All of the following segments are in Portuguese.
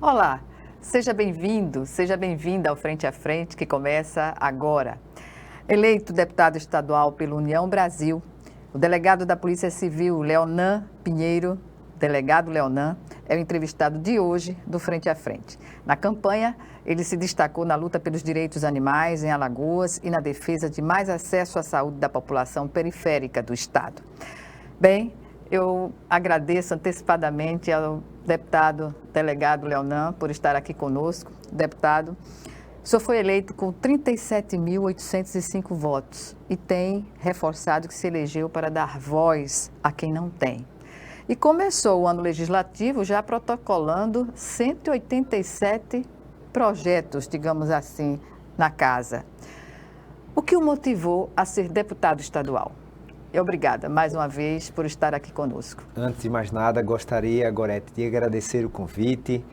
Olá, seja bem-vindo, seja bem-vinda ao Frente a Frente, que começa agora. Eleito deputado estadual pela União Brasil, o delegado da Polícia Civil, Leonan Pinheiro, delegado Leonan, é o entrevistado de hoje do Frente a Frente. Na campanha, ele se destacou na luta pelos direitos animais em Alagoas e na defesa de mais acesso à saúde da população periférica do estado. Bem, eu agradeço antecipadamente ao deputado delegado Leonan por estar aqui conosco. Deputado, o senhor foi eleito com 37.805 votos e tem reforçado que se elegeu para dar voz a quem não tem. E começou o ano legislativo já protocolando 187 projetos, digamos assim, na casa. O que o motivou a ser deputado estadual? E obrigada, mais uma vez, por estar aqui conosco. Antes de mais nada, gostaria, Gorete, de agradecer o convite,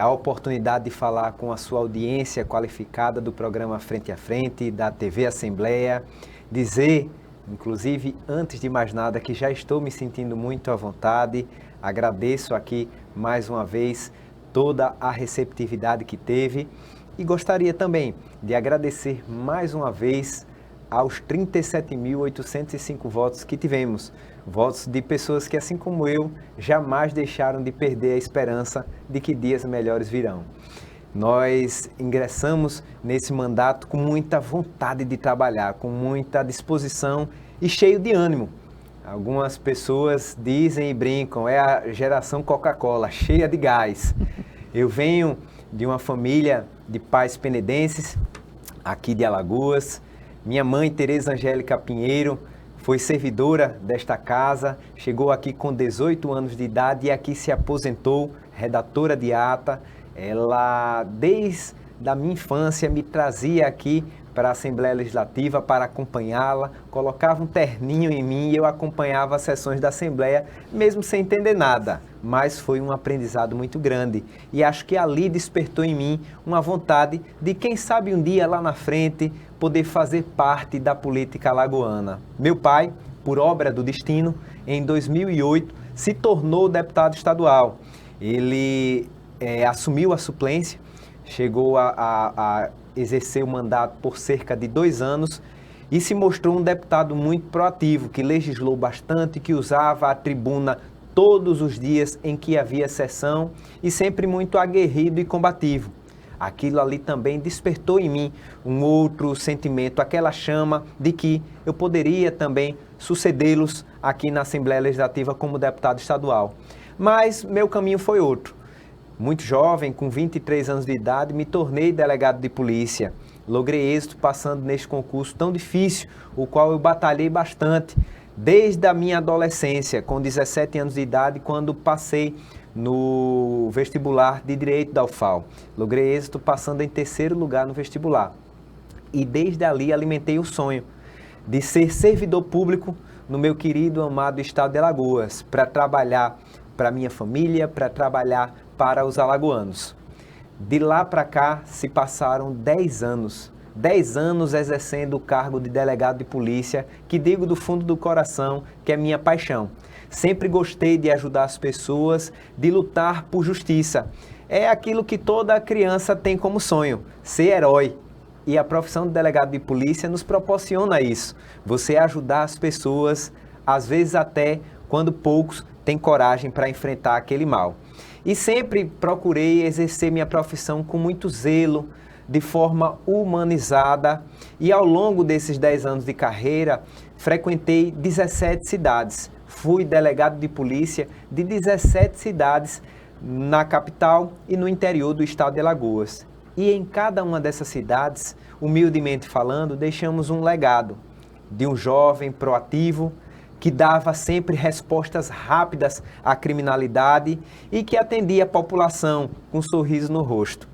a oportunidade de falar com a sua audiência qualificada do programa Frente a Frente, da TV Assembleia, dizer, inclusive, antes de mais nada, que já estou me sentindo muito à vontade, agradeço aqui, mais uma vez, toda a receptividade que teve e gostaria também de agradecer mais uma vez aos 37.805 votos que tivemos, votos de pessoas que, assim como eu, jamais deixaram de perder a esperança de que dias melhores virão. Nós ingressamos nesse mandato com muita vontade de trabalhar, com muita disposição e cheio de ânimo. Algumas pessoas dizem e brincam, é a geração Coca-Cola, cheia de gás. Eu venho de uma família de pais penedenses, aqui de Alagoas. Minha mãe, Tereza Angélica Pinheiro, foi servidora desta casa, chegou aqui com 18 anos de idade e aqui se aposentou, redatora de ata. Ela, desde a minha infância, me trazia aqui para a Assembleia Legislativa para acompanhá-la, colocava um terninho em mim e eu acompanhava as sessões da Assembleia, mesmo sem entender nada. Mas foi um aprendizado muito grande e acho que ali despertou em mim uma vontade de, quem sabe um dia lá na frente, poder fazer parte da política alagoana. Meu pai, por obra do destino, em 2008, se tornou deputado estadual. Ele assumiu a suplência, chegou a exercer o mandato por cerca de 2 anos e se mostrou um deputado muito proativo, que legislou bastante, que usava a tribuna todos os dias em que havia sessão e sempre muito aguerrido e combativo. Aquilo ali também despertou em mim um outro sentimento, aquela chama de que eu poderia também sucedê-los aqui na Assembleia Legislativa como deputado estadual. Mas meu caminho foi outro. Muito jovem, com 23 anos de idade, me tornei delegado de polícia. Logrei êxito passando neste concurso tão difícil, o qual eu batalhei bastante, desde a minha adolescência, com 17 anos de idade, quando passei no vestibular de Direito da UFAL. Logrei êxito passando em 3º lugar no vestibular. E desde ali alimentei o sonho de ser servidor público no meu querido, amado estado de Alagoas, para trabalhar para minha família, para trabalhar para os alagoanos. De lá para cá se passaram 10 anos. 10 anos exercendo o cargo de delegado de polícia, que digo do fundo do coração que é minha paixão. Sempre gostei de ajudar as pessoas, de lutar por justiça. É aquilo que toda criança tem como sonho, ser herói. E a profissão de delegado de polícia nos proporciona isso. Você ajudar as pessoas, às vezes até quando poucos têm coragem para enfrentar aquele mal. E sempre procurei exercer minha profissão com muito zelo, de forma humanizada. E ao longo desses 10 anos de carreira, frequentei 17 cidades. Fui delegado de polícia de 17 cidades na capital e no interior do estado de Alagoas. E em cada uma dessas cidades, humildemente falando, deixamos um legado de um jovem proativo, que dava sempre respostas rápidas à criminalidade e que atendia a população com um sorriso no rosto.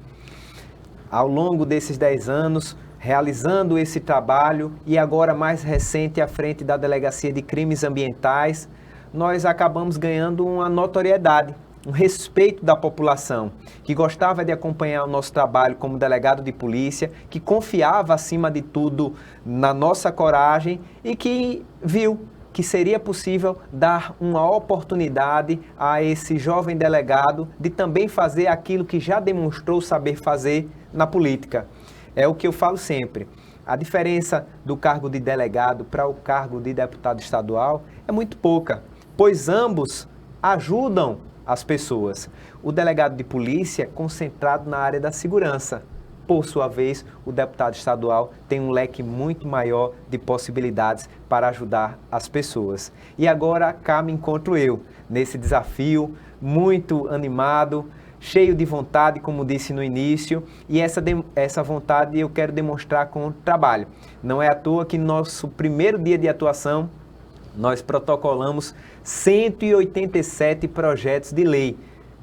Ao longo desses 10 anos, realizando esse trabalho e agora mais recente à frente da Delegacia de Crimes Ambientais, nós acabamos ganhando uma notoriedade, um respeito da população, que gostava de acompanhar o nosso trabalho como delegado de polícia, que confiava acima de tudo na nossa coragem e que viu que seria possível dar uma oportunidade a esse jovem delegado de também fazer aquilo que já demonstrou saber fazer na política. É o que eu falo sempre. A diferença do cargo de delegado para o cargo de deputado estadual é muito pouca, pois ambos ajudam as pessoas. O delegado de polícia é concentrado na área da segurança. Por sua vez, o deputado estadual tem um leque muito maior de possibilidades para ajudar as pessoas. E agora cá me encontro eu, nesse desafio, muito animado, cheio de vontade, como disse no início, e essa vontade eu quero demonstrar com o trabalho. Não é à toa que no nosso primeiro dia de atuação, nós protocolamos 187 projetos de lei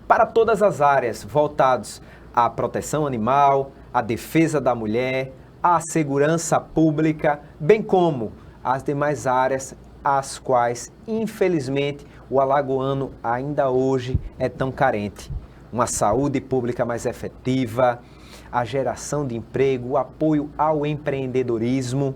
para todas as áreas, voltados à proteção animal, à defesa da mulher, à segurança pública, bem como as demais áreas às quais, infelizmente, o alagoano ainda hoje é tão carente. Uma saúde pública mais efetiva, a geração de emprego, o apoio ao empreendedorismo,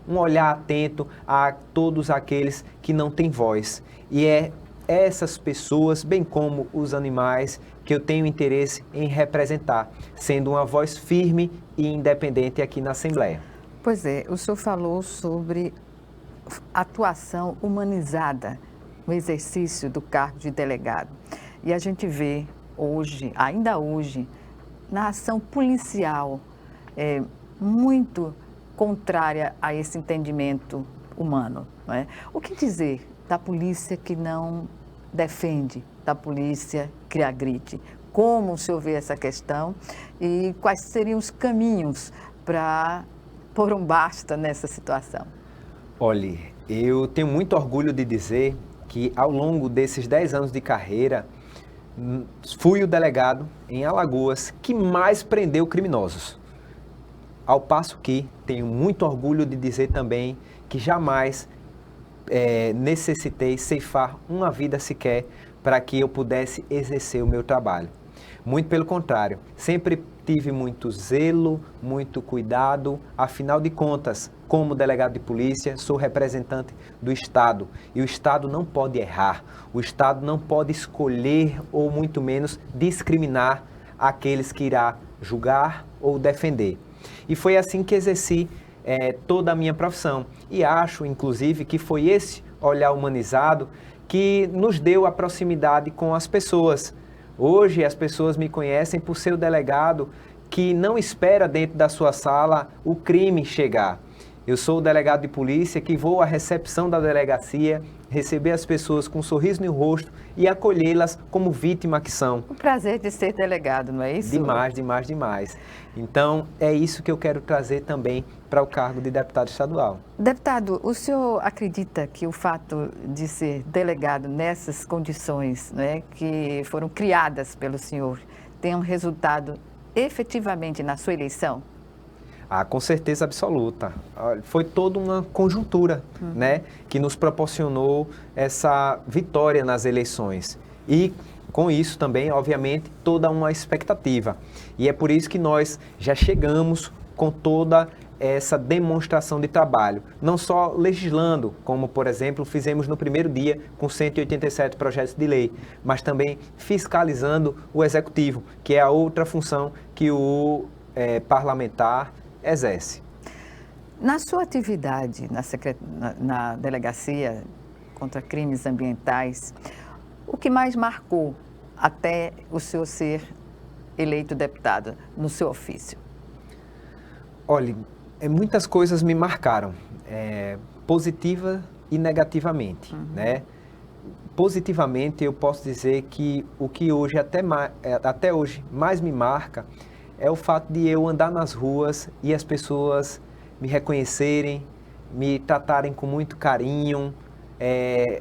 um olhar atento a todos aqueles que não têm voz. E é essas pessoas, bem como os animais, que eu tenho interesse em representar, sendo uma voz firme e independente aqui na Assembleia. Pois é, o senhor falou sobre atuação humanizada no exercício do cargo de delegado. E a gente vê hoje, ainda hoje, na ação policial, muito contrária a esse entendimento humano, não é? O que dizer da polícia que não defende, da polícia que agride? Como o senhor vê essa questão e quais seriam os caminhos para pôr um basta nessa situação? Olhe, eu tenho muito orgulho de dizer que ao longo desses 10 anos de carreira, fui o delegado em Alagoas que mais prendeu criminosos. Ao passo que tenho muito orgulho de dizer também que jamais necessitei ceifar uma vida sequer para que eu pudesse exercer o meu trabalho. Muito pelo contrário, sempre tive muito zelo, muito cuidado, afinal de contas, como delegado de polícia, sou representante do Estado e o Estado não pode errar, o Estado não pode escolher ou muito menos discriminar aqueles que irá julgar ou defender. E foi assim que exerci toda a minha profissão e acho, inclusive, que foi esse olhar humanizado que nos deu a proximidade com as pessoas. Hoje as pessoas me conhecem por ser o delegado que não espera dentro da sua sala o crime chegar. Eu sou o delegado de polícia que vou à recepção da delegacia, receber as pessoas com um sorriso no rosto e acolhê-las como vítima que são. O prazer de ser delegado, não é isso? Demais, demais, demais. Então, é isso que eu quero trazer também para o cargo de deputado estadual. Deputado, o senhor acredita que o fato de ser delegado nessas condições, né, que foram criadas pelo senhor, tem um resultado efetivamente na sua eleição? Ah, com certeza absoluta. Foi toda uma conjuntura, né, que nos proporcionou essa vitória nas eleições. E com isso também, obviamente, toda uma expectativa. E é por isso que nós já chegamos com toda essa demonstração de trabalho, não só legislando, como, por exemplo, fizemos no primeiro dia com 187 projetos de lei, mas também fiscalizando o executivo, que é a outra função que o parlamentar exerce. Na sua atividade na delegacia contra crimes ambientais, o que mais marcou até o senhor ser eleito deputado no seu ofício? Olha, muitas coisas me marcaram, positiva e negativamente, né? Positivamente, eu posso dizer que o que hoje até hoje mais me marca é o fato de eu andar nas ruas e as pessoas me reconhecerem, me tratarem com muito carinho,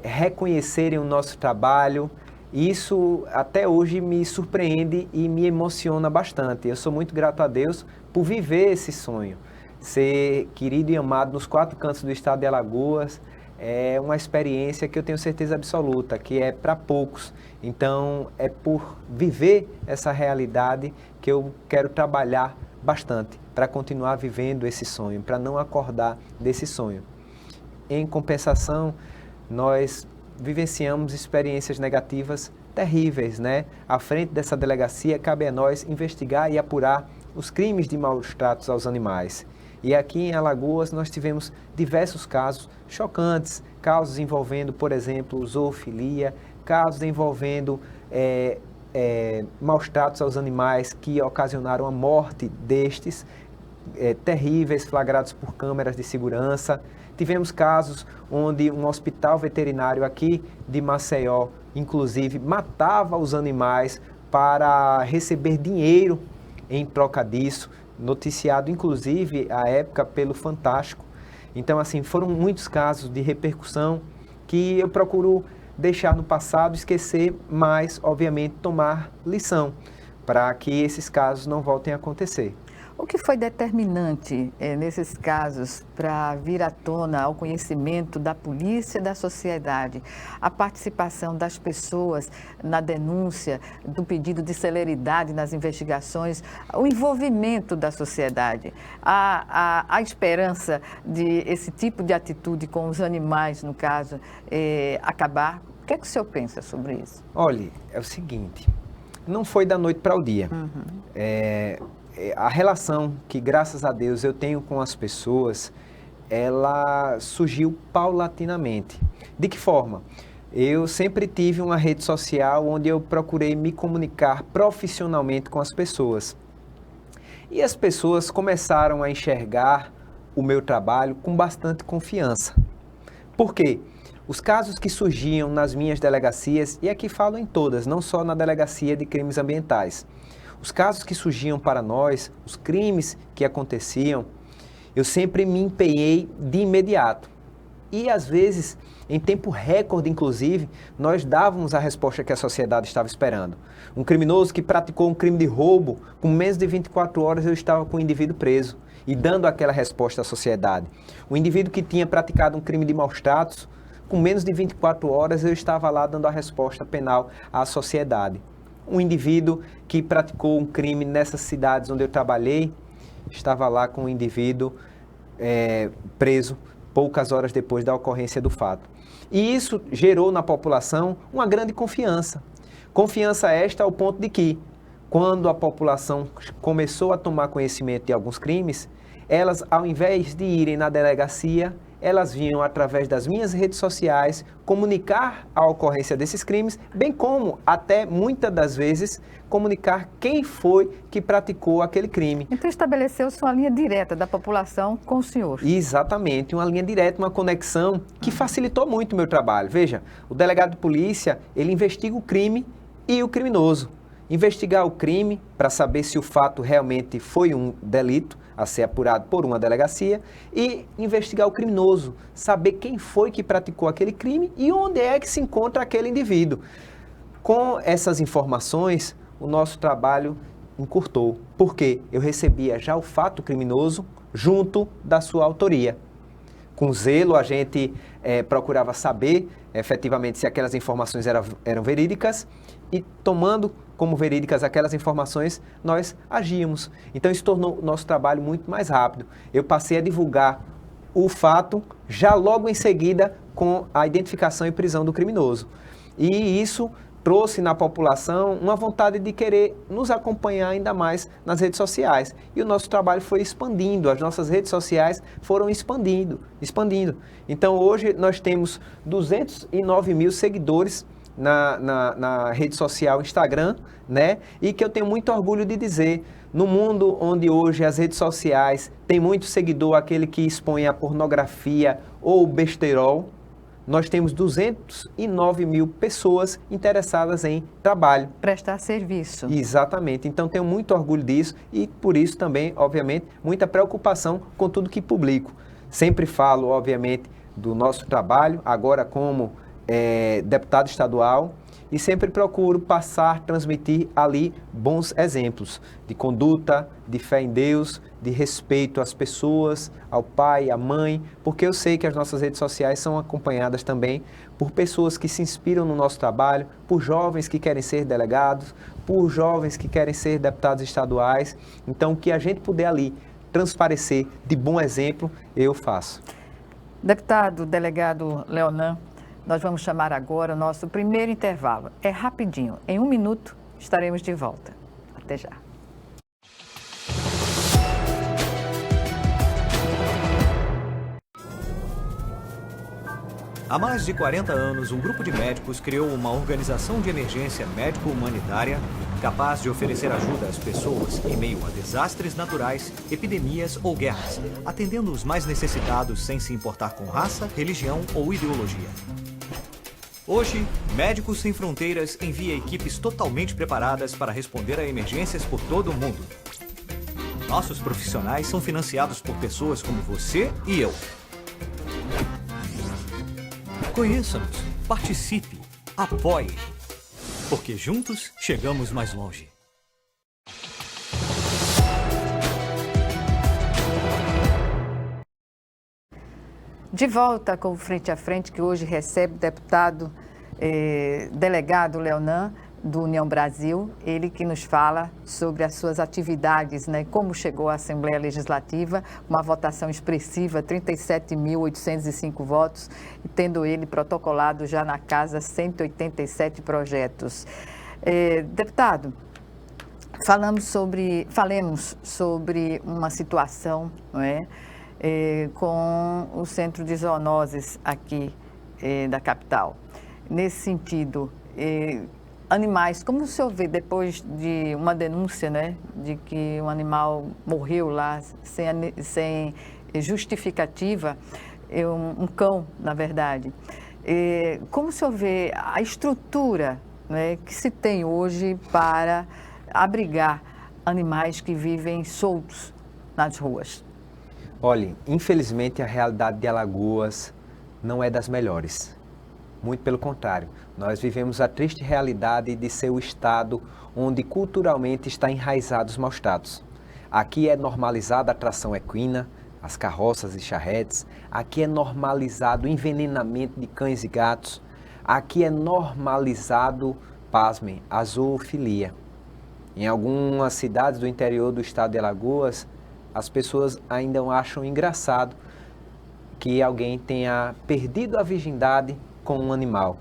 reconhecerem o nosso trabalho. Isso até hoje me surpreende e me emociona bastante. Eu sou muito grato a Deus por viver esse sonho. Ser querido e amado nos 4 cantos do estado de Alagoas é uma experiência que eu tenho certeza absoluta, que é para poucos. Então, é por viver essa realidade que eu quero trabalhar bastante para continuar vivendo esse sonho, para não acordar desse sonho. Em compensação, nós vivenciamos experiências negativas terríveis, né? À frente dessa delegacia, cabe a nós investigar e apurar os crimes de maus tratos aos animais. E aqui em Alagoas nós tivemos diversos casos chocantes, casos envolvendo, por exemplo, zoofilia, casos envolvendo maus tratos aos animais que ocasionaram a morte destes, terríveis, flagrados por câmeras de segurança. Tivemos casos onde um hospital veterinário aqui de Maceió, inclusive, matava os animais para receber dinheiro em troca disso, noticiado inclusive à época pelo Fantástico. Então, assim, foram muitos casos de repercussão que eu procuro deixar no passado, esquecer, mas, obviamente, tomar lição para que esses casos não voltem a acontecer. O que foi determinante nesses casos para vir à tona ao conhecimento da polícia e da sociedade? A participação das pessoas na denúncia, do pedido de celeridade nas investigações, o envolvimento da sociedade, a esperança de esse tipo de atitude com os animais, no caso, acabar. O que é que o senhor pensa sobre isso? Olha, é o seguinte, não foi da noite para o dia. A relação que, graças a Deus, eu tenho com as pessoas, ela surgiu paulatinamente. De que forma? Eu sempre tive uma rede social onde eu procurei me comunicar profissionalmente com as pessoas. E as pessoas começaram a enxergar o meu trabalho com bastante confiança. Por quê? Os casos que surgiam nas minhas delegacias, e aqui falo em todas, não só na Delegacia de Crimes Ambientais, os casos que surgiam para nós, os crimes que aconteciam, eu sempre me empenhei de imediato. E às vezes, em tempo recorde inclusive, nós dávamos a resposta que a sociedade estava esperando. Um criminoso que praticou um crime de roubo, com menos de 24 horas eu estava com o indivíduo preso e dando aquela resposta à sociedade. O indivíduo que tinha praticado um crime de maus tratos, com menos de 24 horas eu estava lá dando a resposta penal à sociedade. Um indivíduo que praticou um crime nessas cidades onde eu trabalhei, estava lá com o indivíduo preso poucas horas depois da ocorrência do fato. E isso gerou na população uma grande confiança. Confiança esta ao ponto de que, quando a população começou a tomar conhecimento de alguns crimes, elas, ao invés de irem na delegacia, elas vinham, através das minhas redes sociais, comunicar a ocorrência desses crimes, bem como, até muitas das vezes, comunicar quem foi que praticou aquele crime. Então estabeleceu-se uma linha direta da população com o senhor. Exatamente, uma linha direta, uma conexão que facilitou muito o meu trabalho. Veja, o delegado de polícia, ele investiga o crime e o criminoso. Investigar o crime para saber se o fato realmente foi um delito a ser apurado por uma delegacia e investigar o criminoso, saber quem foi que praticou aquele crime e onde é que se encontra aquele indivíduo. Com essas informações, o nosso trabalho encurtou, porque eu recebia já o fato criminoso junto da sua autoria. Com zelo, a gente procurava saber efetivamente se aquelas informações eram verídicas e, tomando como verídicas aquelas informações, nós agíamos. Então, isso tornou o nosso trabalho muito mais rápido. Eu passei a divulgar o fato já logo em seguida com a identificação e prisão do criminoso. E isso trouxe na população uma vontade de querer nos acompanhar ainda mais nas redes sociais. E o nosso trabalho foi expandindo, as nossas redes sociais foram expandindo. Então, hoje nós temos 209 mil seguidores na rede social Instagram, né? E que eu tenho muito orgulho de dizer, no mundo onde hoje as redes sociais têm muito seguidor, aquele que expõe a pornografia ou o besterol, nós temos 209 mil pessoas interessadas em trabalho. Prestar serviço. Exatamente. Então, tenho muito orgulho disso e, por isso, também, obviamente, muita preocupação com tudo que publico. Sempre falo, obviamente, do nosso trabalho, agora como deputado estadual, e sempre procuro transmitir ali bons exemplos de conduta, de fé em Deus, de respeito às pessoas, ao pai, à mãe, porque eu sei que as nossas redes sociais são acompanhadas também por pessoas que se inspiram no nosso trabalho, por jovens que querem ser delegados, por jovens que querem ser deputados estaduais. Então, o que a gente puder ali transparecer de bom exemplo, eu faço. Deputado, delegado Leonan, nós vamos chamar agora o nosso primeiro intervalo. É rapidinho, em 1 minuto estaremos de volta. Até já. Há mais de 40 anos, um grupo de médicos criou uma organização de emergência médico-humanitária capaz de oferecer ajuda às pessoas em meio a desastres naturais, epidemias ou guerras, atendendo os mais necessitados sem se importar com raça, religião ou ideologia. Hoje, Médicos Sem Fronteiras envia equipes totalmente preparadas para responder a emergências por todo o mundo. Nossos profissionais são financiados por pessoas como você e eu. Conheça-nos, participe, apoie, porque juntos chegamos mais longe. De volta com o Frente a Frente, que hoje recebe o deputado delegado Leonan, do União Brasil, ele que nos fala sobre as suas atividades, né? Como chegou à Assembleia Legislativa, uma votação expressiva, 37.805 votos, e tendo ele protocolado já na casa 187 projetos. Deputado, falemos sobre uma situação, não é? Com o Centro de Zoonoses aqui da capital. Nesse sentido, animais, como o senhor vê depois de uma denúncia, né, de que um animal morreu lá sem justificativa, um cão, na verdade, como o senhor vê a estrutura, né, que se tem hoje para abrigar animais que vivem soltos nas ruas? Olhe, infelizmente a realidade de Alagoas não é das melhores. Muito pelo contrário, nós vivemos a triste realidade de ser o estado onde culturalmente está enraizado os maus-tratos. Aqui é normalizada a tração equina, as carroças e charretes, aqui é normalizado o envenenamento de cães e gatos, aqui é normalizado, pasmem, a zoofilia. Em algumas cidades do interior do estado de Alagoas, as pessoas ainda acham engraçado que alguém tenha perdido a virgindade com um animal.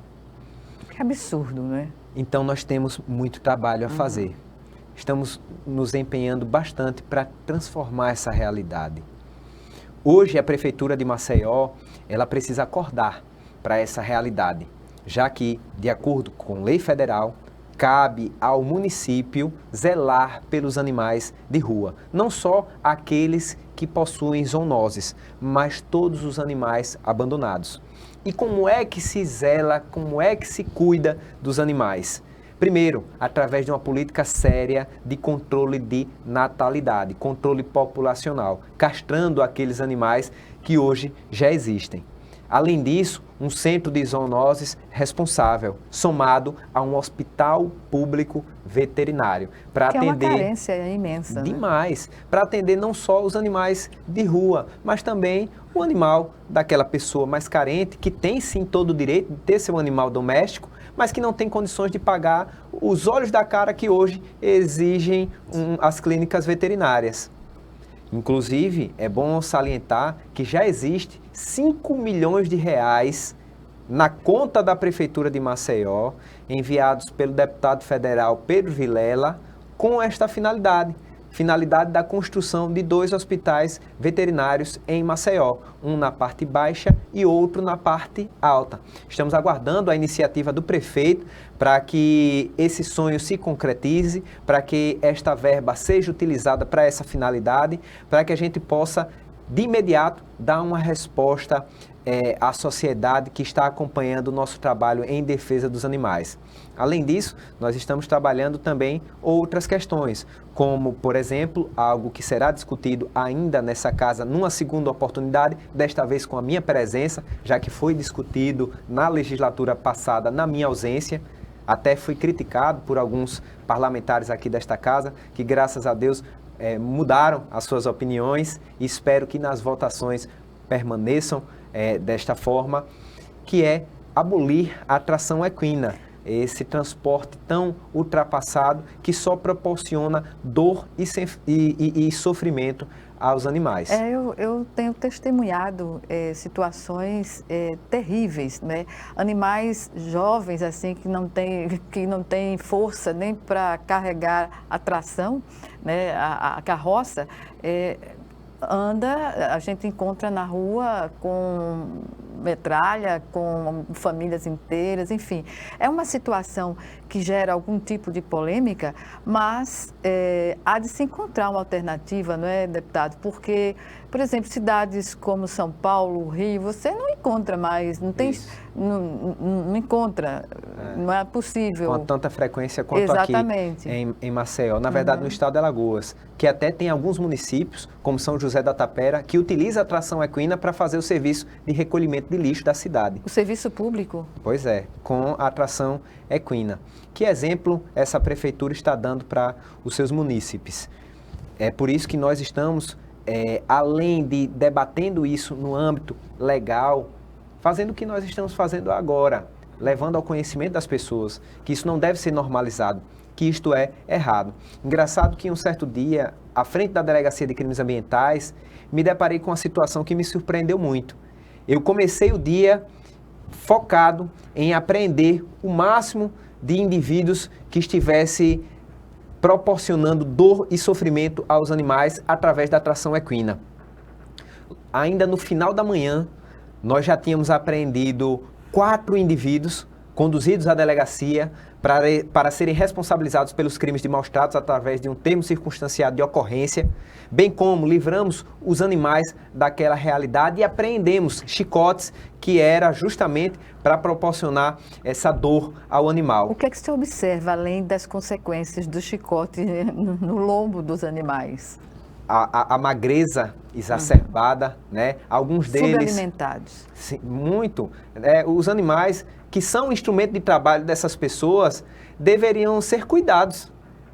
Que absurdo, né? Então nós temos muito trabalho a fazer. Estamos nos empenhando bastante para transformar essa realidade. Hoje a Prefeitura de Maceió, ela precisa acordar para essa realidade, já que, de acordo com lei federal, cabe ao município zelar pelos animais de rua. Não só aqueles que possuem zoonoses, mas todos os animais abandonados. E como é que se zela, como é que se cuida dos animais? Primeiro, através de uma política séria de controle de natalidade, controle populacional, castrando aqueles animais que hoje já existem. Além disso, um centro de zoonoses responsável, somado a um hospital público veterinário. Para atender, é uma carência imensa. Demais. Né? Para atender não só os animais de rua, mas também o animal daquela pessoa mais carente, que tem sim todo o direito de ter seu animal doméstico, mas que não tem condições de pagar os olhos da cara que hoje exigem as clínicas veterinárias. Inclusive, é bom salientar que já existe 5 milhões de reais na conta da Prefeitura de Maceió, enviados pelo deputado federal Pedro Vilela, com esta finalidade da construção de 2 hospitais veterinários em Maceió, um na parte baixa e outro na parte alta. Estamos aguardando a iniciativa do prefeito para que esse sonho se concretize, para que esta verba seja utilizada para essa finalidade, para que a gente possa, de imediato, dar uma resposta à sociedade que está acompanhando o nosso trabalho em defesa dos animais. Além disso, nós estamos trabalhando também outras questões, como, por exemplo, algo que será discutido ainda nessa casa numa segunda oportunidade, desta vez com a minha presença, já que foi discutido na legislatura passada na minha ausência. Até fui criticado por alguns parlamentares aqui desta casa, que graças a Deus mudaram as suas opiniões, e espero que nas votações permaneçam desta forma, que é abolir a tração equina, esse transporte tão ultrapassado que só proporciona dor e sofrimento aos animais. Eu tenho testemunhado situações terríveis, né? Animais jovens, assim, que não tem força nem para carregar a tração, né? A carroça, a gente encontra na rua com metralha, com famílias inteiras, enfim. É uma situação que gera algum tipo de polêmica, mas há de se encontrar uma alternativa, não é, deputado? Porque, por exemplo, cidades como São Paulo, Rio, você não encontra mais, não tem, não encontra, não é possível. Com tanta frequência quanto Exatamente. aqui em Maceió. Na verdade, no estado de Alagoas, que até tem alguns municípios, como São José da Tapera, que utiliza a tração equina para fazer o serviço de recolhimento de lixo da cidade. O serviço público? Pois é, com a tração equina. Que exemplo essa prefeitura está dando para os seus munícipes? É por isso que nós estamos, além de debatendo isso no âmbito legal, fazendo o que nós estamos fazendo agora, levando ao conhecimento das pessoas que isso não deve ser normalizado, que isto é errado. Engraçado que um certo dia, à frente da Delegacia de Crimes Ambientais, me deparei com uma situação que me surpreendeu muito. Eu comecei o dia focado em apreender o máximo de indivíduos que estivesse proporcionando dor e sofrimento aos animais através da tração equina. Ainda no final da manhã, nós já tínhamos apreendido 4 indivíduos conduzidos à delegacia para serem responsabilizados pelos crimes de maus-tratos através de um termo circunstanciado de ocorrência, bem como livramos os animais daquela realidade e apreendemos chicotes que era justamente para proporcionar essa dor ao animal. O que é que você observa além das consequências do chicote no lombo dos animais? A magreza exacerbada, né? Alguns deles... Subalimentados. Sim, muito. Os animais que são instrumento de trabalho dessas pessoas deveriam ser cuidados.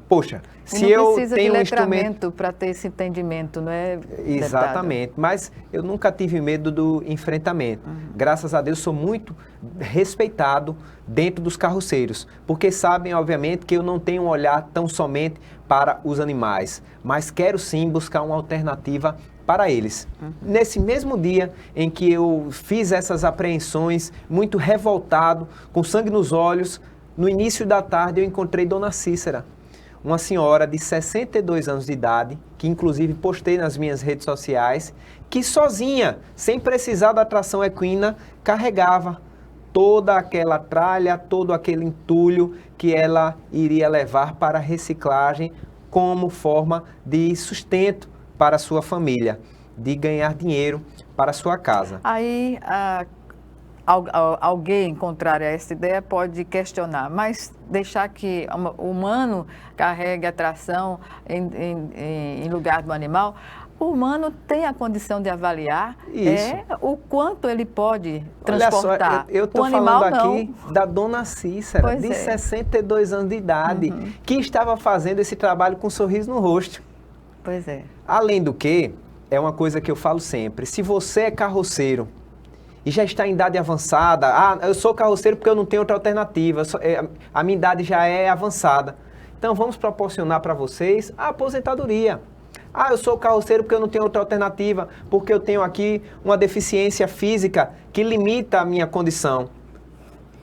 Poxa, se eu tenho um instrumento para ter esse entendimento, não é? Exatamente, deputado? Mas eu nunca tive medo do enfrentamento. Graças a Deus sou muito respeitado dentro dos carroceiros, porque sabem, obviamente, que eu não tenho um olhar tão somente para os animais, mas quero sim buscar uma alternativa para eles. Nesse mesmo dia em que eu fiz essas apreensões, muito revoltado, com sangue nos olhos, no início da tarde eu encontrei Dona Cícera, uma senhora de 62 anos de idade, que inclusive postei nas minhas redes sociais, que sozinha, sem precisar da tração equina, carregava toda aquela tralha, todo aquele entulho que ela iria levar para reciclagem como forma de sustento para a sua família, de ganhar dinheiro para a sua casa. Aí alguém contrário a essa ideia pode questionar, mas deixar que o humano carregue a tração em lugar do animal, o humano tem a condição de avaliar o quanto ele pode transportar. Olha só, eu estou falando aqui da Dona Cícera, de 62 anos de idade, que estava fazendo esse trabalho com um sorriso no rosto. Pois é. Além do que, é uma coisa que eu falo sempre, se você é carroceiro e já está em idade avançada, eu sou carroceiro porque eu não tenho outra alternativa, a minha idade já é avançada, então vamos proporcionar para vocês a aposentadoria. Eu sou carroceiro porque eu não tenho outra alternativa, porque eu tenho aqui uma deficiência física que limita a minha condição.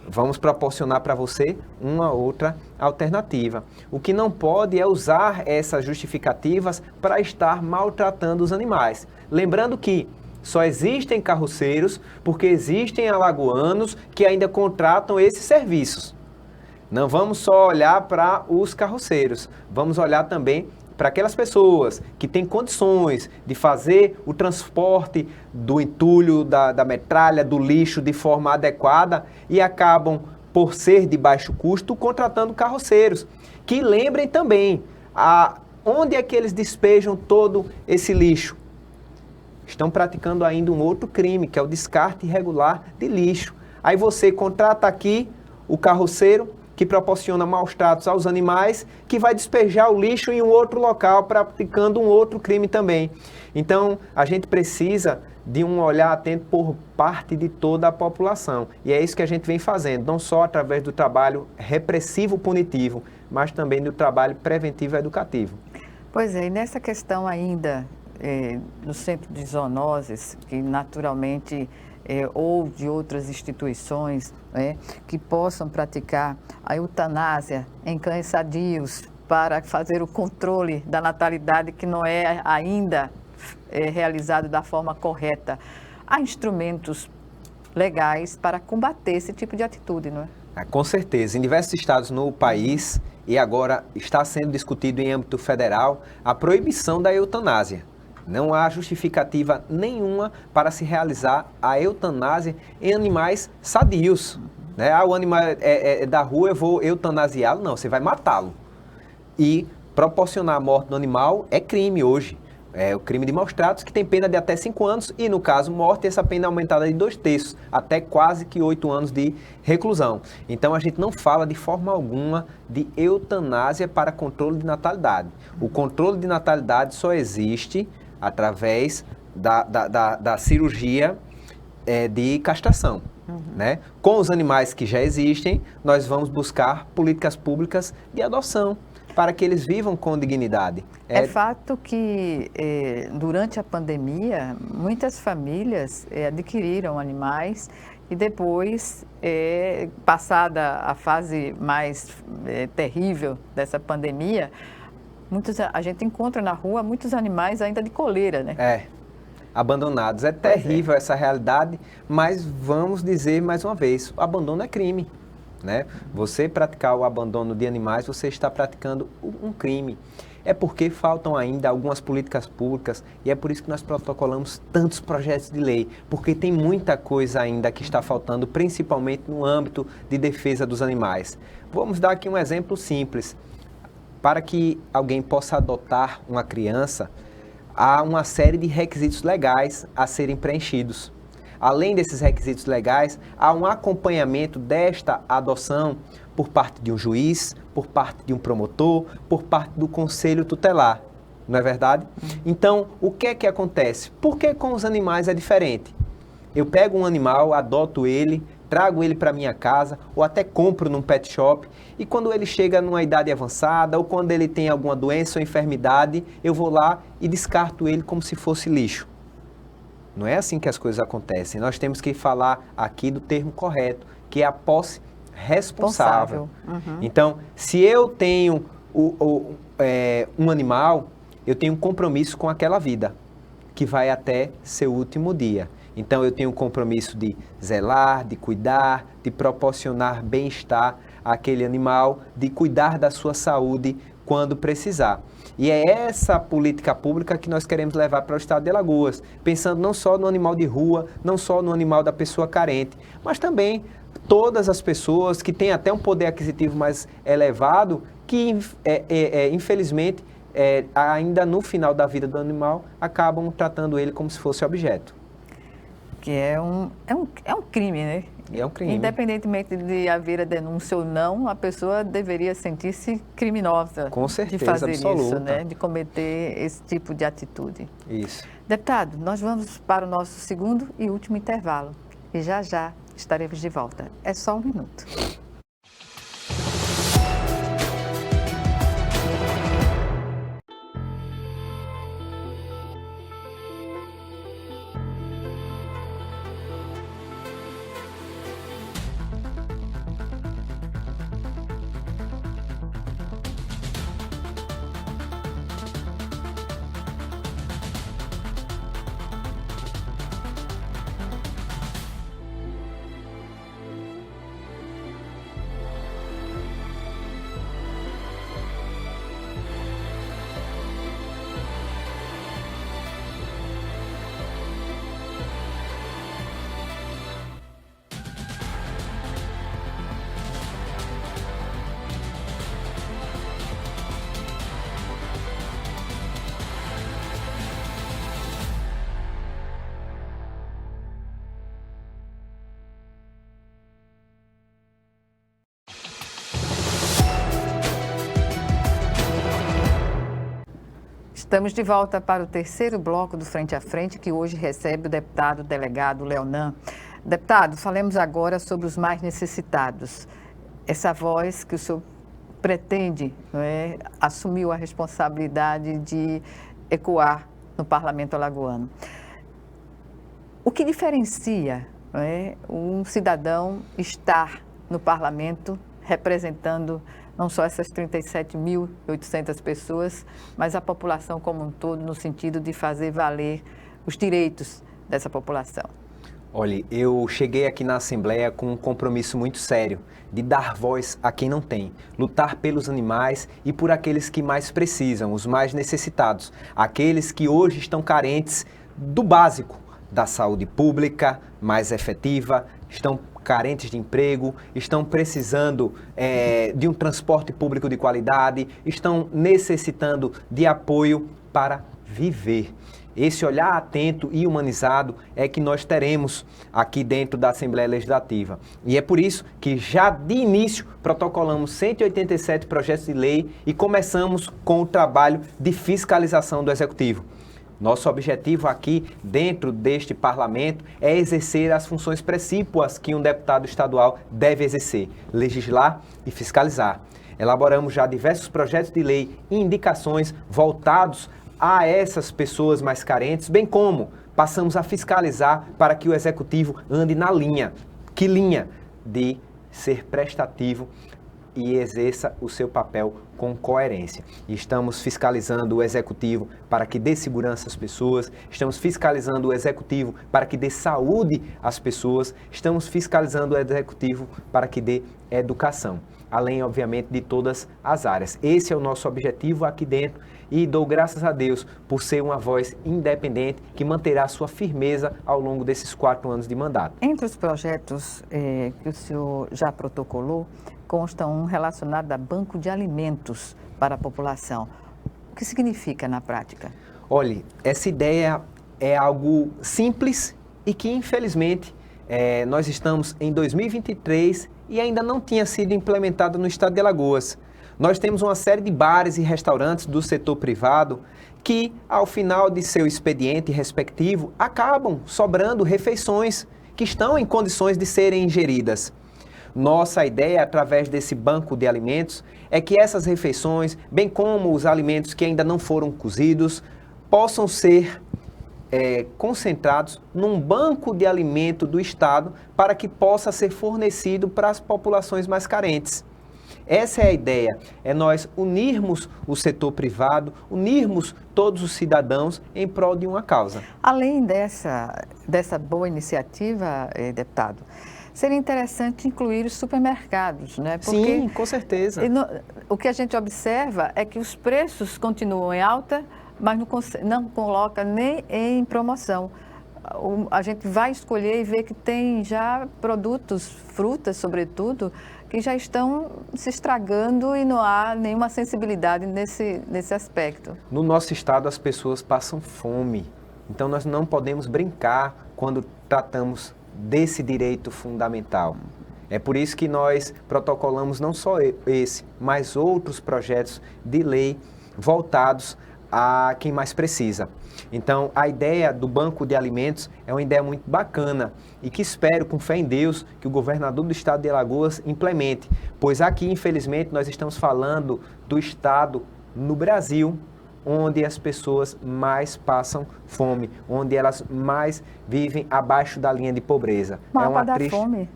Vamos proporcionar para você uma outra alternativa. O que não pode é usar essas justificativas para estar maltratando os animais. Lembrando que só existem carroceiros porque existem alagoanos que ainda contratam esses serviços. Não vamos só olhar para os carroceiros, vamos olhar também para aquelas pessoas que têm condições de fazer o transporte do entulho, da metralha, do lixo de forma adequada e acabam, por ser de baixo custo, contratando carroceiros. Que lembrem também, onde é que eles despejam todo esse lixo? Estão praticando ainda um outro crime, que é o descarte irregular de lixo. Aí você contrata aqui o carroceiro, que proporciona maus tratos aos animais, que vai despejar o lixo em um outro local, praticando um outro crime também. Então, a gente precisa de um olhar atento por parte de toda a população. E é isso que a gente vem fazendo, não só através do trabalho repressivo punitivo, mas também do trabalho preventivo educativo. Pois é, e nessa questão ainda no Centro de Zoonoses, que naturalmente ou de outras instituições, né, que possam praticar a eutanásia em cães sadios para fazer o controle da natalidade que não é ainda realizado da forma correta. Há instrumentos legais para combater esse tipo de atitude, não é? Com certeza. Em diversos estados no país, e agora está sendo discutido em âmbito federal, a proibição da eutanásia. Não há justificativa nenhuma para se realizar a eutanásia em animais sadios. Né? O animal é da rua, eu vou eutanasiá-lo. Não, você vai matá-lo. E proporcionar a morte do animal é crime hoje. É o crime de maus tratos, que tem pena de até 5 anos e, no caso, morte, essa pena é aumentada de 2/3, até quase que 8 anos de reclusão. Então, a gente não fala de forma alguma de eutanásia para controle de natalidade. O controle de natalidade só existe através da cirurgia de castração. Né? Com os animais que já existem, nós vamos buscar políticas públicas de adoção, para que eles vivam com dignidade. É fato que, durante a pandemia, muitas famílias adquiriram animais e depois, passada a fase mais terrível dessa pandemia, a gente encontra na rua muitos animais ainda de coleira, né? Abandonados. É terrível essa realidade, mas vamos dizer mais uma vez, o abandono é crime. Né? Você praticar o abandono de animais, você está praticando um crime. É porque faltam ainda algumas políticas públicas e é por isso que nós protocolamos tantos projetos de lei, porque tem muita coisa ainda que está faltando, principalmente no âmbito de defesa dos animais. Vamos dar aqui um exemplo simples. Para que alguém possa adotar uma criança, há uma série de requisitos legais a serem preenchidos. Além desses requisitos legais, há um acompanhamento desta adoção por parte de um juiz, por parte de um promotor, por parte do conselho tutelar. Não é verdade? Então, o que é que acontece? Por que com os animais é diferente? Eu pego um animal, adoto ele, trago ele para minha casa ou até compro num pet shop e quando ele chega numa idade avançada ou quando ele tem alguma doença ou enfermidade, eu vou lá e descarto ele como se fosse lixo. Não é assim que as coisas acontecem. Nós temos que falar aqui do termo correto, que é a posse responsável. Então, se eu tenho um animal, eu tenho um compromisso com aquela vida, que vai até seu último dia. Então, eu tenho um compromisso de zelar, de cuidar, de proporcionar bem-estar àquele animal, de cuidar da sua saúde quando precisar. E é essa política pública que nós queremos levar para o estado de Alagoas, pensando não só no animal de rua, não só no animal da pessoa carente, mas também todas as pessoas que têm até um poder aquisitivo mais elevado, que infelizmente, ainda no final da vida do animal, acabam tratando ele como se fosse objeto. Que é um crime, né? É um crime. Independentemente de haver a denúncia ou não, a pessoa deveria sentir-se criminosa. Com certeza, de fazer absoluta. isso, né? De cometer esse tipo de atitude. Isso. Deputado, nós vamos para o nosso segundo e último intervalo. E já estaremos de volta. É só 1 minuto. Estamos de volta para o terceiro bloco do Frente a Frente, que hoje recebe o deputado delegado Leonan. Deputado, falemos agora sobre os mais necessitados. Essa voz que o senhor pretende, não é, assumiu a responsabilidade de ecoar no parlamento alagoano. O que diferencia, um cidadão estar no parlamento representando não só essas 37.800 pessoas, mas a população como um todo, no sentido de fazer valer os direitos dessa população? Olha, eu cheguei aqui na Assembleia com um compromisso muito sério de dar voz a quem não tem, lutar pelos animais e por aqueles que mais precisam, os mais necessitados, aqueles que hoje estão carentes do básico, da saúde pública mais efetiva, estão carentes de emprego, estão precisando de um transporte público de qualidade, estão necessitando de apoio para viver. Esse olhar atento e humanizado é que nós teremos aqui dentro da Assembleia Legislativa. E é por isso que já de início protocolamos 187 projetos de lei e começamos com o trabalho de fiscalização do Executivo. Nosso objetivo aqui dentro deste parlamento é exercer as funções precípuas que um deputado estadual deve exercer: legislar e fiscalizar. Elaboramos já diversos projetos de lei e indicações voltados a essas pessoas mais carentes, bem como passamos a fiscalizar para que o Executivo ande na linha. Que linha? De ser prestativo e exerça o seu papel com coerência. Estamos fiscalizando o Executivo para que dê segurança às pessoas, estamos fiscalizando o Executivo para que dê saúde às pessoas, estamos fiscalizando o Executivo para que dê educação, além, obviamente, de todas as áreas. Esse é o nosso objetivo aqui dentro e dou graças a Deus por ser uma voz independente que manterá sua firmeza ao longo desses 4 anos de mandato. Entre os projetos que o senhor já protocolou, consta um relacionado a banco de alimentos para a população. O que significa na prática? Olhe, essa ideia é algo simples e que, infelizmente, nós estamos em 2023 e ainda não tinha sido implementada no estado de Alagoas. Nós temos uma série de bares e restaurantes do setor privado que, ao final de seu expediente respectivo, acabam sobrando refeições que estão em condições de serem ingeridas. Nossa ideia, através desse banco de alimentos, é que essas refeições, bem como os alimentos que ainda não foram cozidos, possam ser concentrados num banco de alimento do Estado para que possa ser fornecido para as populações mais carentes. Essa é a ideia, é nós unirmos o setor privado, unirmos todos os cidadãos em prol de uma causa. Além dessa boa iniciativa, deputado, seria interessante incluir os supermercados, né? Porque sim, com certeza. O que a gente observa é que os preços continuam em alta, mas não coloca nem em promoção. A gente vai escolher e ver que tem já produtos, frutas sobretudo, que já estão se estragando e não há nenhuma sensibilidade nesse aspecto. No nosso estado as pessoas passam fome, então nós não podemos brincar quando tratamos desse direito fundamental. É por isso que nós protocolamos não só esse, mas outros projetos de lei voltados a quem mais precisa. Então, a ideia do banco de alimentos é uma ideia muito bacana e que espero, com fé em Deus, que o governador do estado de Alagoas implemente, pois aqui, infelizmente, nós estamos falando do estado no Brasil onde as pessoas mais passam fome, onde elas mais vivem abaixo da linha de pobreza. O mapa da fome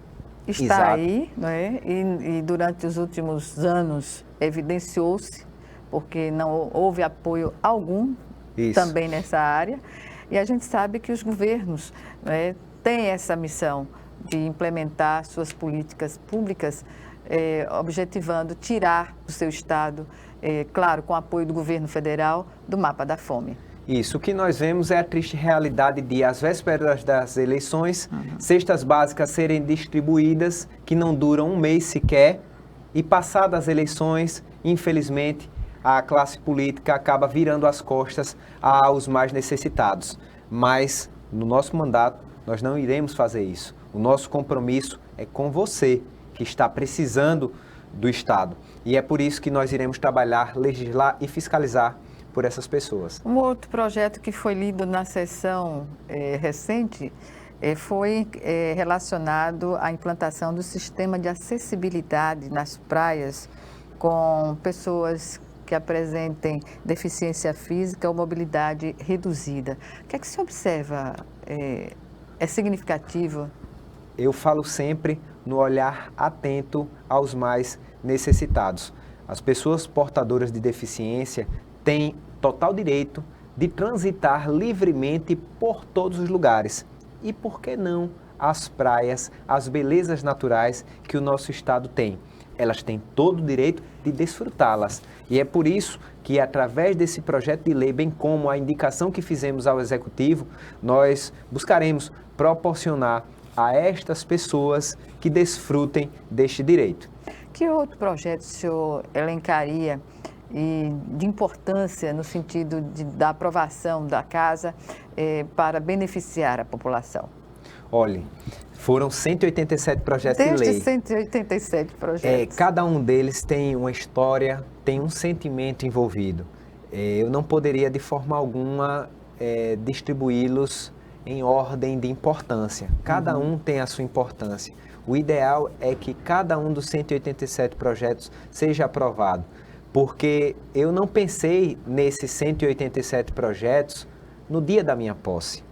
está Exato. Aí, não é? E durante os últimos anos evidenciou-se, porque não houve apoio algum também nessa área, e a gente sabe que os governos têm essa missão de implementar suas políticas públicas, objetivando tirar o seu estado, claro, com apoio do governo federal, do mapa da fome. Isso, o que nós vemos é a triste realidade de, às vésperas das eleições, cestas básicas serem distribuídas, que não duram um mês sequer, e passadas as eleições, infelizmente, a classe política acaba virando as costas aos mais necessitados. Mas, no nosso mandato, nós não iremos fazer isso. O nosso compromisso é com você, que está precisando do Estado. E é por isso que nós iremos trabalhar, legislar e fiscalizar por essas pessoas. Um outro projeto que foi lido na sessão recente foi relacionado à implantação do sistema de acessibilidade nas praias com pessoas que apresentem deficiência física ou mobilidade reduzida. O que é que se observa? É significativo? Eu falo sempre no olhar atento aos mais necessitados. As pessoas portadoras de deficiência têm total direito de transitar livremente por todos os lugares. E por que não as praias, as belezas naturais que o nosso estado tem? Elas têm todo o direito de desfrutá-las. E é por isso que, através desse projeto de lei, bem como a indicação que fizemos ao Executivo, nós buscaremos proporcionar a estas pessoas que desfrutem deste direito. Que outro projeto o senhor elencaria e de importância no sentido da aprovação da casa para beneficiar a população? Olhe, foram 187 projetos de lei. 187 projetos. Cada um deles tem uma história, tem um sentimento envolvido. Eu não poderia, de forma alguma, distribuí-los em ordem de importância. Cada um tem a sua importância. O ideal é que cada um dos 187 projetos seja aprovado, porque eu não pensei nesses 187 projetos no dia da minha posse.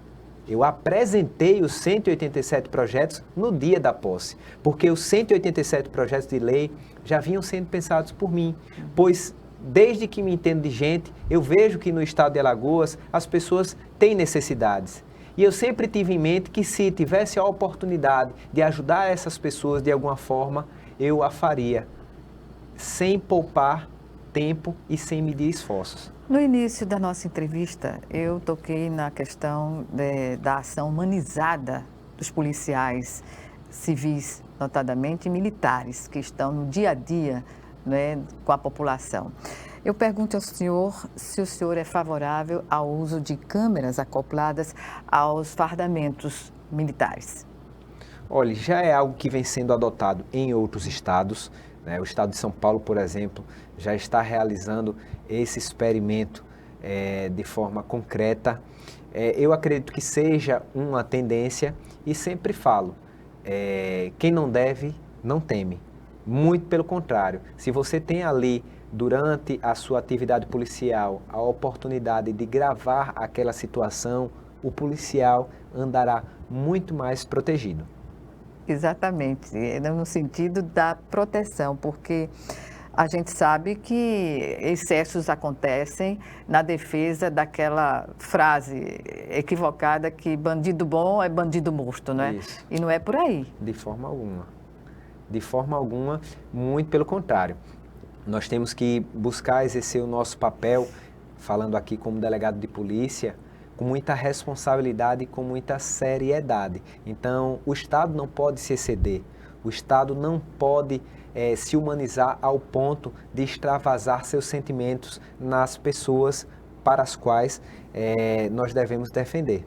Eu apresentei os 187 projetos no dia da posse, porque os 187 projetos de lei já vinham sendo pensados por mim, pois desde que me entendo de gente, eu vejo que no estado de Alagoas as pessoas têm necessidades. E eu sempre tive em mente que se tivesse a oportunidade de ajudar essas pessoas de alguma forma, eu a faria, sem poupar tempo e sem medir esforços. No início da nossa entrevista, eu toquei na questão da ação humanizada dos policiais civis, notadamente militares, que estão no dia a dia, né, com a população. Eu pergunto ao senhor se o senhor é favorável ao uso de câmeras acopladas aos fardamentos militares. Olha, já é algo que vem sendo adotado em outros estados, né? O estado de São Paulo, por exemplo, já está realizando esse experimento de forma concreta. Eu acredito que seja uma tendência e sempre falo, quem não deve, não teme. Muito pelo contrário, se você tem ali, durante a sua atividade policial, a oportunidade de gravar aquela situação, o policial andará muito mais protegido. Exatamente, no sentido da proteção, porque a gente sabe que excessos acontecem na defesa daquela frase equivocada que bandido bom é bandido morto, não é? Isso. E não é por aí. De forma alguma. De forma alguma, muito pelo contrário. Nós temos que buscar exercer o nosso papel, falando aqui como delegado de polícia, com muita responsabilidade e com muita seriedade. Então, o Estado não pode se exceder, o Estado não pode se humanizar ao ponto de extravasar seus sentimentos nas pessoas para as quais nós devemos defender.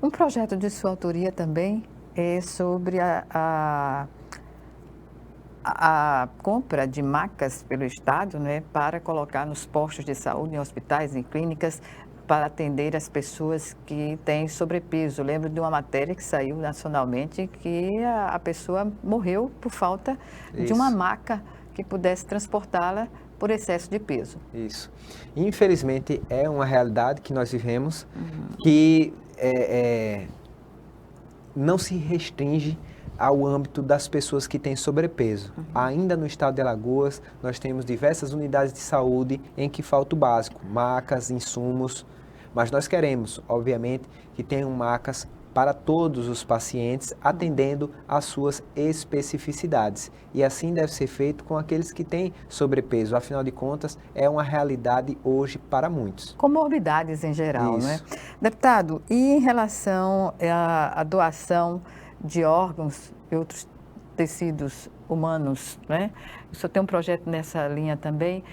Um projeto de sua autoria também é sobre a compra de macas pelo Estado, né, para colocar nos postos de saúde, em hospitais, em clínicas, para atender as pessoas que têm sobrepeso. Eu lembro de uma matéria que saiu nacionalmente que a pessoa morreu por falta de uma maca que pudesse transportá-la por excesso de peso. Isso. Infelizmente, é uma realidade que nós vivemos, que não se restringe ao âmbito das pessoas que têm sobrepeso. Ainda no estado de Alagoas, nós temos diversas unidades de saúde em que falta o básico, macas, insumos, mas nós queremos, obviamente, que tenham macas para todos os pacientes, atendendo às suas especificidades. E assim deve ser feito com aqueles que têm sobrepeso. Afinal de contas, é uma realidade hoje para muitos. Comorbidades em geral, Isso. né? Deputado, e em relação à doação de órgãos e outros tecidos humanos, né? O senhor tem um projeto nessa linha também.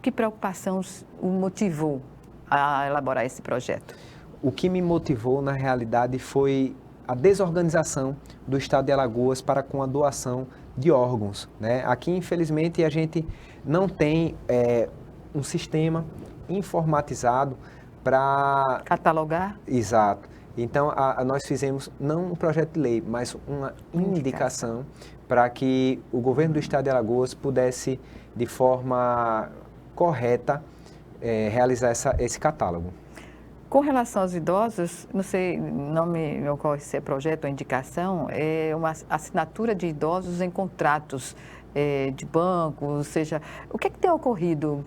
Que preocupação o motivou a elaborar esse projeto? O que me motivou, na realidade, foi a desorganização do estado de Alagoas para com a doação de órgãos, né? Aqui, infelizmente, a gente não tem um sistema informatizado para... Catalogar? Exato. Então, nós fizemos não um projeto de lei, mas uma indicação para que o governo do estado de Alagoas pudesse, de forma correta realizar esse catálogo. Com relação aos idosos, não sei, não me ocorre se é projeto ou indicação, é uma assinatura de idosos em contratos de banco, ou seja, o que é que tem ocorrido?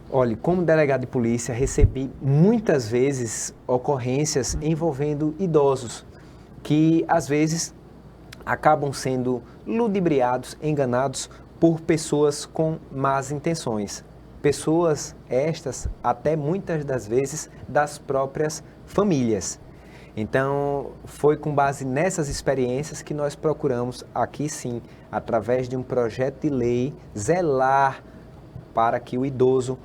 Olha, como delegado de polícia, recebi muitas vezes ocorrências envolvendo idosos, que às vezes acabam sendo ludibriados, enganados por pessoas com más intenções. Pessoas estas, até muitas das vezes, das próprias famílias. Então, foi com base nessas experiências que nós procuramos, aqui sim, através de um projeto de lei, zelar para que o idoso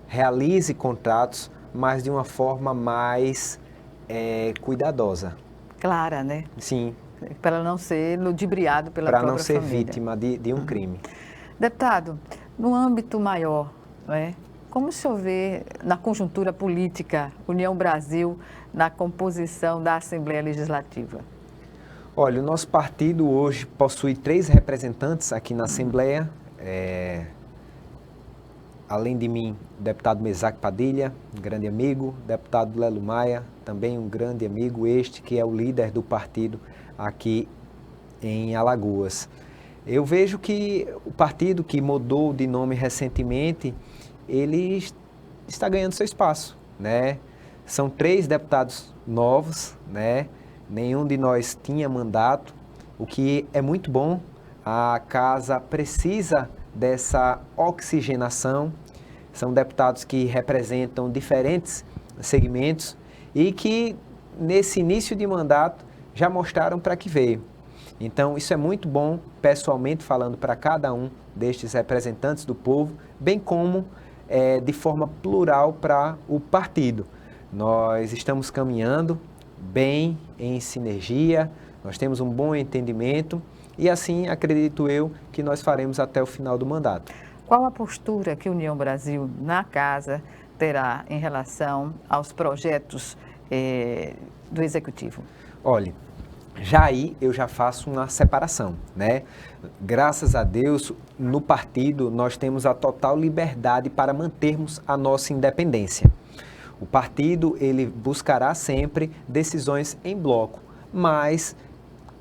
realize contratos, mas de uma forma mais cuidadosa. Clara, né? Sim. Para não ser ludibriado pela própria família. Para não ser vítima de um crime. Deputado, no âmbito maior, como o senhor vê na conjuntura política, União Brasil, na composição da Assembleia Legislativa? Olha, o nosso partido hoje possui 3 representantes aqui na Assembleia. Além de mim, o deputado Mesaque Padilha, um grande amigo, o deputado Lelo Maia, também um grande amigo, este que é o líder do partido aqui em Alagoas. Eu vejo que o partido que mudou de nome recentemente, ele está ganhando seu espaço, né? São 3 deputados novos, né? Nenhum de nós tinha mandato, o que é muito bom. A casa precisa dessa oxigenação. São deputados que representam diferentes segmentos e que, nesse início de mandato, já mostraram para que veio. Então, isso é muito bom, pessoalmente falando, para cada um destes representantes do povo, bem como de forma plural para o partido. Nós estamos caminhando bem, em sinergia, nós temos um bom entendimento e assim, acredito eu, que nós faremos até o final do mandato. Qual a postura que a União Brasil, na casa, terá em relação aos projetos do Executivo? Olha, já aí eu já faço uma separação, né? Graças a Deus, no partido nós temos a total liberdade para mantermos a nossa independência. O partido, ele buscará sempre decisões em bloco, mas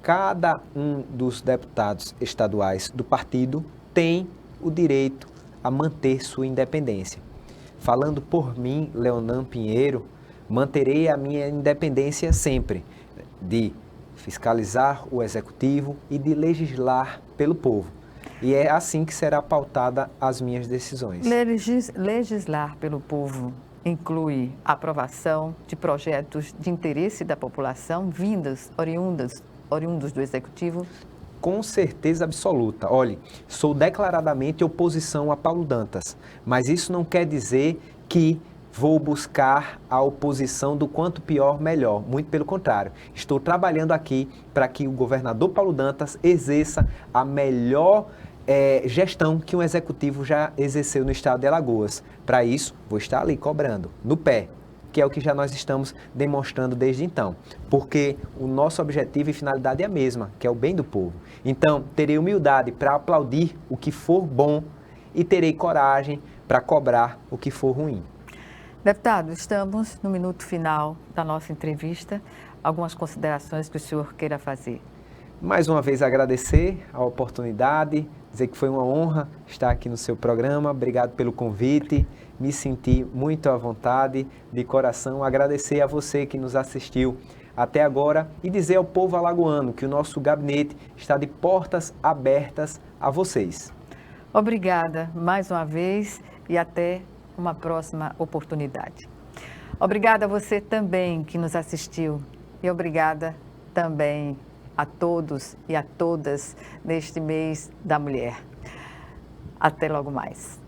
cada um dos deputados estaduais do partido tem o direito a manter sua independência. Falando por mim, Leonan Pinheiro, manterei a minha independência sempre de fiscalizar o executivo e de legislar pelo povo. E é assim que será pautada as minhas decisões. Legislar pelo povo inclui a aprovação de projetos de interesse da população oriundos do executivo? Com certeza absoluta. Olhe, sou declaradamente oposição a Paulo Dantas, mas isso não quer dizer que vou buscar a oposição do quanto pior, melhor. Muito pelo contrário. Estou trabalhando aqui para que o governador Paulo Dantas exerça a melhor gestão que um executivo já exerceu no estado de Alagoas. Para isso, vou estar ali cobrando, no pé, que é o que já nós estamos demonstrando desde então. Porque o nosso objetivo e finalidade é a mesma, que é o bem do povo. Então, terei humildade para aplaudir o que for bom e terei coragem para cobrar o que for ruim. Deputado, estamos no minuto final da nossa entrevista. Algumas considerações que o senhor queira fazer? Mais uma vez agradecer a oportunidade, dizer que foi uma honra estar aqui no seu programa. Obrigado pelo convite, me senti muito à vontade, de coração. Agradecer a você que nos assistiu até agora e dizer ao povo alagoano que o nosso gabinete está de portas abertas a vocês. Obrigada mais uma vez e até uma próxima oportunidade. Obrigada a você também que nos assistiu e obrigada também a todos e a todas neste mês da mulher. Até logo mais.